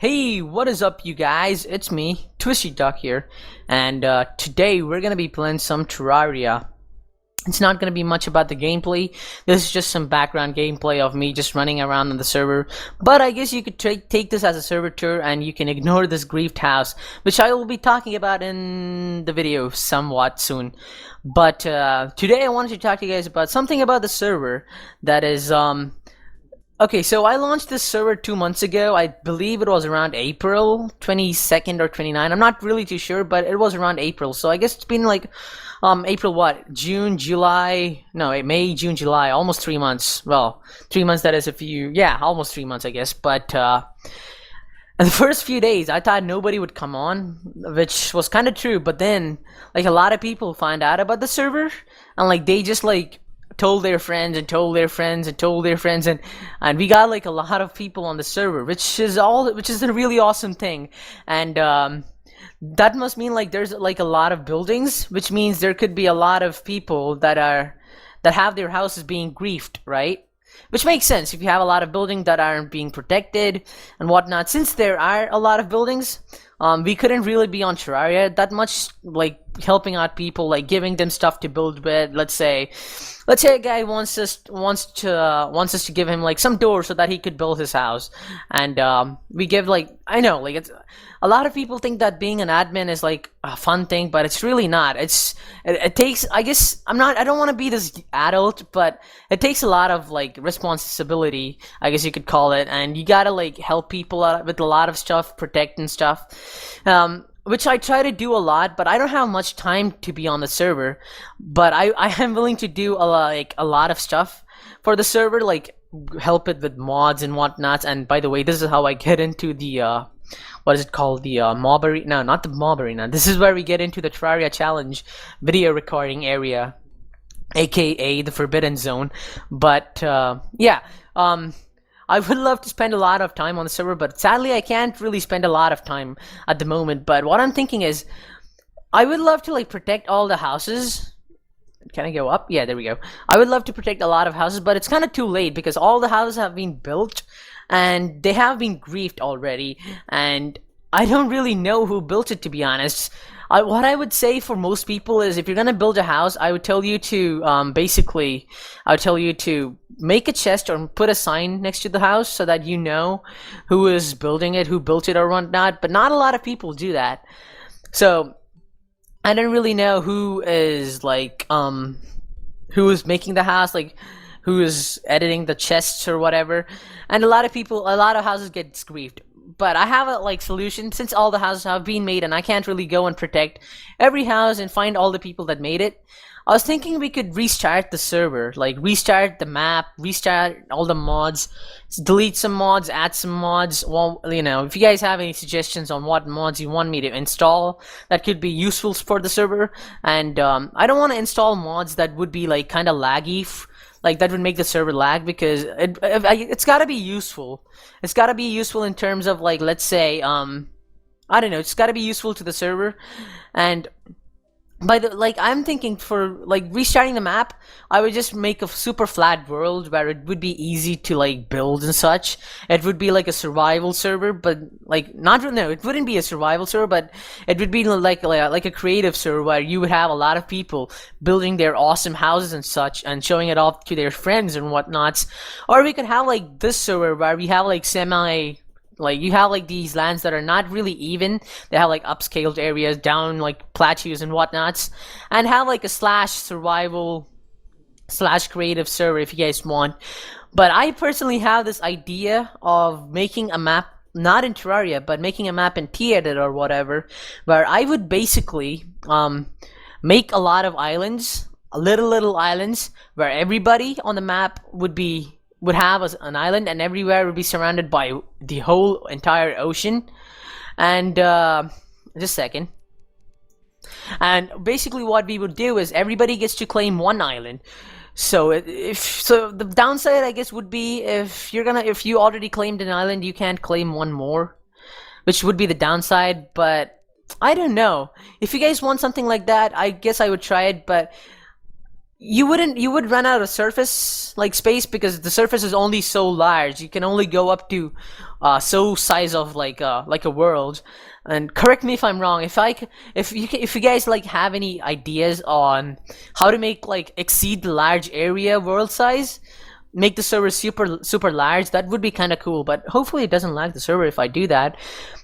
Hey, what is up, you guys? It's me, Twisty Duck here, and today we're gonna be playing some Terraria. It's not gonna be much about the gameplay. This is just some background gameplay of me just running around on the server. But I guess you could take this as a server tour, and you can ignore this griefed house, which I will be talking about in the video somewhat soon. But today I wanted to talk to you guys about something about the server that is Okay, so I launched this server 2 months ago. I believe it was around April 22nd or 29th. I'm not really too sure, but it was around April. So I guess it's been like April what? June, July, no, May, June, July, almost 3 months. Well, 3 months, that is if you, yeah, almost 3 months, I guess. But in the first few days, I thought nobody would come on, which was kind of true. But then, like, a lot of people find out about the server, and like they just like told their friends and told their friends and told their friends, and we got like a lot of people on the server, which is a really awesome thing. And that must mean like there's like a lot of buildings, which means there could be a lot of people that have their houses being griefed, right? Which makes sense if you have a lot of buildings that aren't being protected and whatnot. Since there are a lot of buildings, we couldn't really be on Terraria that much, like helping out people, like giving them stuff to build with. Let's say a guy wants us to give him like some doors so that he could build his house, and we give, like, I know, like, it's a lot of people think that being an admin is like a fun thing, but it's really not. It takes, I guess, I don't want to be this adult, but it takes a lot of like responsibility, I guess you could call it, and you gotta like help people out with a lot of stuff, protect and stuff. Which I try to do a lot, but I don't have much time to be on the server. But I am willing to do a lot of stuff for the server, like help it with mods and whatnot. And by the way, this is how I get into the what is it called? The mob arena? No, not the mob arena. This is where we get into the Terraria challenge video recording area, aka the Forbidden Zone. But yeah. I would love to spend a lot of time on the server, but sadly I can't really spend a lot of time at the moment. But what I'm thinking is, I would love to like protect all the houses. Can I go up? Yeah, there we go. I would love to protect a lot of houses, but it's kind of too late because all the houses have been built and they have been griefed already, and I don't really know who built it, to be honest. What I would say for most people is, if you're gonna build a house, I would tell you to I would tell you to make a chest or put a sign next to the house so that you know who is building it, who built it or whatnot. But not a lot of people do that, so I don't really know who is like who is making the house, like who is editing the chests or whatever. And a lot of houses get griefed. But I have a like solution, since all the houses have been made and I can't really go and protect every house and find all the people that made it. I was thinking we could restart the server, like restart the map, restart all the mods, delete some mods, add some mods. Well, you know, if you guys have any suggestions on what mods you want me to install that could be useful for the server. And I don't want to install mods that would be like kind of laggy, like that would make the server lag, because it's got to be useful. It's got to be useful in terms of, like, let's say I don't know, it's got to be useful to the server. And I'm thinking for like restarting the map, I would just make a super flat world where it would be easy to like build and such. It would be like a survival server, but like it wouldn't be a survival server, but it would be like a creative server where you would have a lot of people building their awesome houses and such and showing it off to their friends and whatnots. Or we could have like this server where we have like you have like these lands that are not really even. They have like upscaled areas, down like plateaus and whatnots, and have like a /survival /creative server if you guys want. But I personally have this idea of making a map, not in Terraria, but making a map in T-Edit or whatever, where I would basically make a lot of islands, little islands, where everybody on the map would have an island, and everywhere would be surrounded by the whole entire ocean. And just a second. And basically what we would do is everybody gets to claim one island. So the downside, I guess, would be if you already claimed an island, you can't claim one more, which would be the downside. But I don't know. If you guys want something like that, I guess I would try it. But you would run out of surface like space because the surface is only so large. You can only go up to so size of like a world. And correct me if I'm wrong. If you guys like have any ideas on how to make like exceed the large area world size, make the server super large, that would be kind of cool. But hopefully it doesn't lag the server if I do that.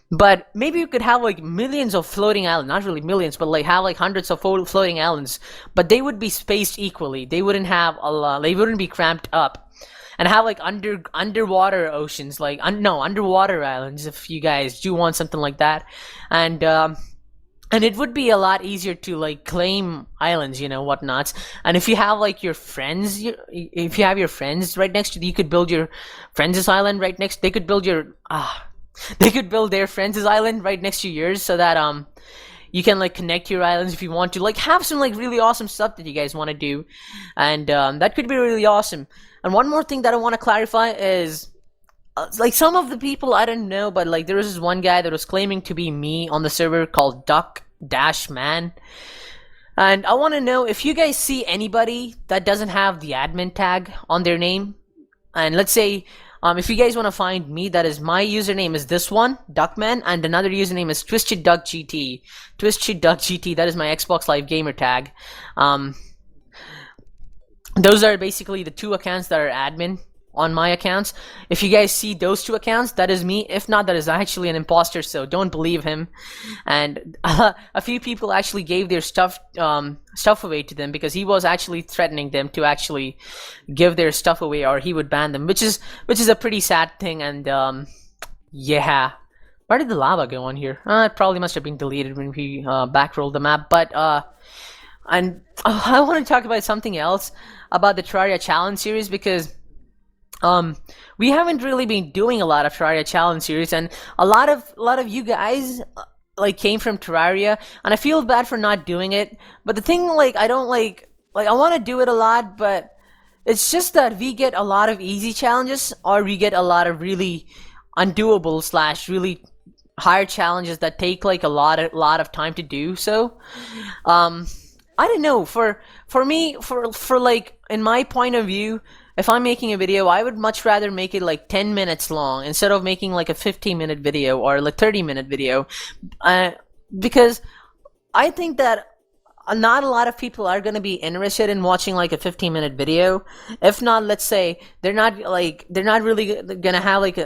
But maybe you could have like millions of floating islands, not really millions, but like have like hundreds of floating islands, but they would be spaced equally. They wouldn't have a lot, they wouldn't be cramped up, and have like underwater oceans, like no underwater islands. If you guys do want something like that, and and it would be a lot easier to like claim islands, whatnots. And if you have like your friends, if you have your friends right next to you, you could build your friends' island right next. They could build your they could build their friends' island right next to yours, so that you can like connect your islands if you want to, like have some like really awesome stuff that you guys want to do, and that could be really awesome. And one more thing that I want to clarify is like some of the people I don't know, but like there was this one guy that was claiming to be me on the server called Duck Dash Man, and I want to know if you guys see anybody that doesn't have the admin tag on their name, and let's say. If you guys want to find me, that is my username is this one, Duckman, and another username is TwistedDuckGT. TwistedDuckGT, that is my Xbox Live Gamer tag. Those are basically the two accounts that are admin on my accounts. If you guys see those two accounts, that is me. If not, that is actually an imposter, so don't believe him. And a few people actually gave their stuff away to them because he was actually threatening them to actually give their stuff away or he would ban them, which is a pretty sad thing. And yeah, where did the lava go on here? It probably must have been deleted when we backrolled the map. But and I want to talk about something else about the Terraria challenge series, because we haven't really been doing a lot of Terraria challenge series, and a lot of you guys like came from Terraria, and I feel bad for not doing it. But the thing, like, I don't like I want to do it a lot, but it's just that we get a lot of easy challenges, or we get a lot of really undoable / really hard challenges that take like a lot of time to do. So, I don't know. For me, for like in my point of view. If I'm making a video, I would much rather make it like 10 minutes long instead of making like a 15-minute video or like 30-minute video, because I think that not a lot of people are going to be interested in watching like a 15-minute video. If not, let's say they're not really going to have like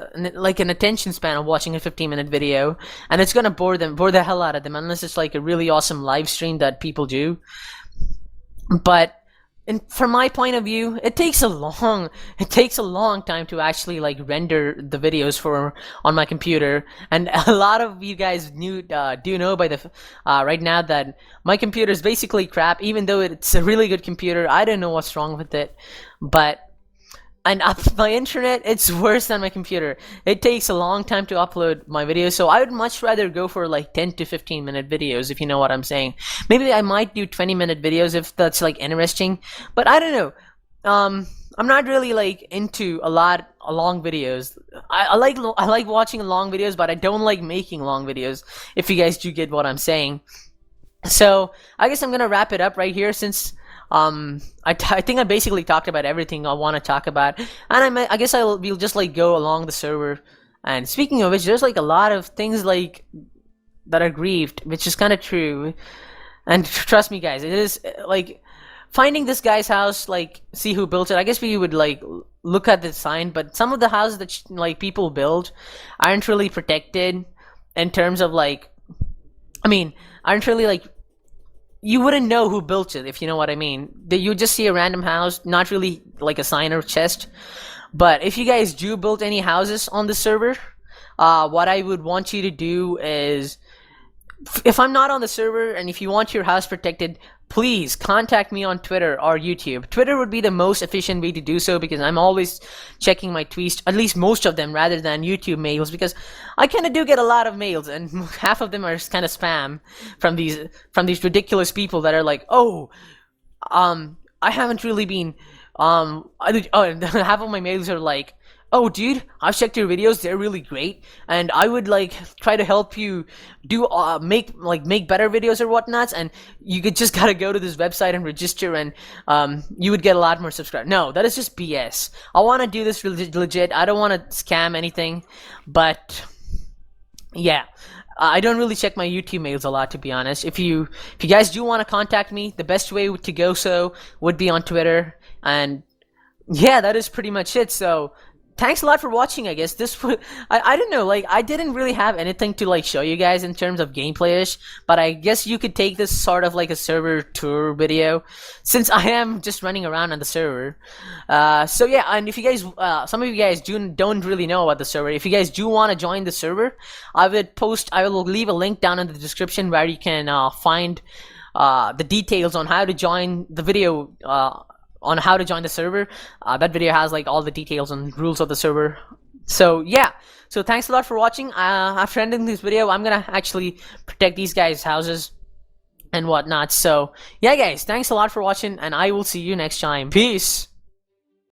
an attention span of watching a 15-minute video, and it's going to bore the hell out of them unless it's like a really awesome live stream that people do. But from my point of view, it takes a long time to actually like render the videos on my computer, and a lot of you guys do know by the right now that my computer is basically crap. Even though it's a really good computer, I don't know what's wrong with it, but. And my internet, it's worse than my computer. It takes a long time to upload my videos, so I would much rather go for like 10 to 15-minute videos, if you know what I'm saying. Maybe I might do 20-minute videos if that's like interesting, but I don't know. I'm not really like into a long videos. I like watching long videos, but I don't like making long videos, if you guys do get what I'm saying. So I guess I'm gonna wrap it up right here, since I think I basically talked about everything I want to talk about, and I guess we'll just like go along the server. And speaking of which, there's like a lot of things like that are grieved, which is kind of true. And trust me, guys, it is like finding this guy's house, like see who built it. I guess we would like look at the sign, but some of the houses that like people build aren't really protected in terms of like, aren't really like. You wouldn't know who built it, if you know what I mean. You just see a random house, not really like a sign or chest. But if you guys do build any houses on the server, what I would want you to do is, if I'm not on the server and if you want your house protected, please contact me on Twitter or YouTube. Twitter would be the most efficient way to do so, because I'm always checking my tweets, at least most of them, rather than YouTube mails, because I kind of do get a lot of mails, and half of them are kind of spam from these ridiculous people that are like, I haven't really been half of my mails are like, Oh, dude, I've checked your videos. They're really great, and I would like try to help you do make better videos or whatnots. And you could just gotta go to this website and register, and you would get a lot more subscribers. No, that is just BS. I want to do this legit. I don't want to scam anything, but yeah. I don't really check my YouTube mails a lot, to be honest. If you guys do want to contact me, the best way to go so would be on Twitter, and yeah, that is pretty much it. So thanks a lot for watching. I guess this I don't know, like I didn't really have anything to like show you guys in terms of gameplay-ish, but I guess you could take this sort of like a server tour video since I am just running around on the server. So yeah, and if you guys some of you guys don't really know about the server, if you guys do want to join the server, I will leave a link down in the description where you can find the details on how to join the video, on how to join the server. That video has like all the details and rules of the server. So yeah, so thanks a lot for watching. After ending this video, I'm gonna actually protect these guys' houses and whatnot. So yeah, guys, thanks a lot for watching, and I will see you next time. Peace.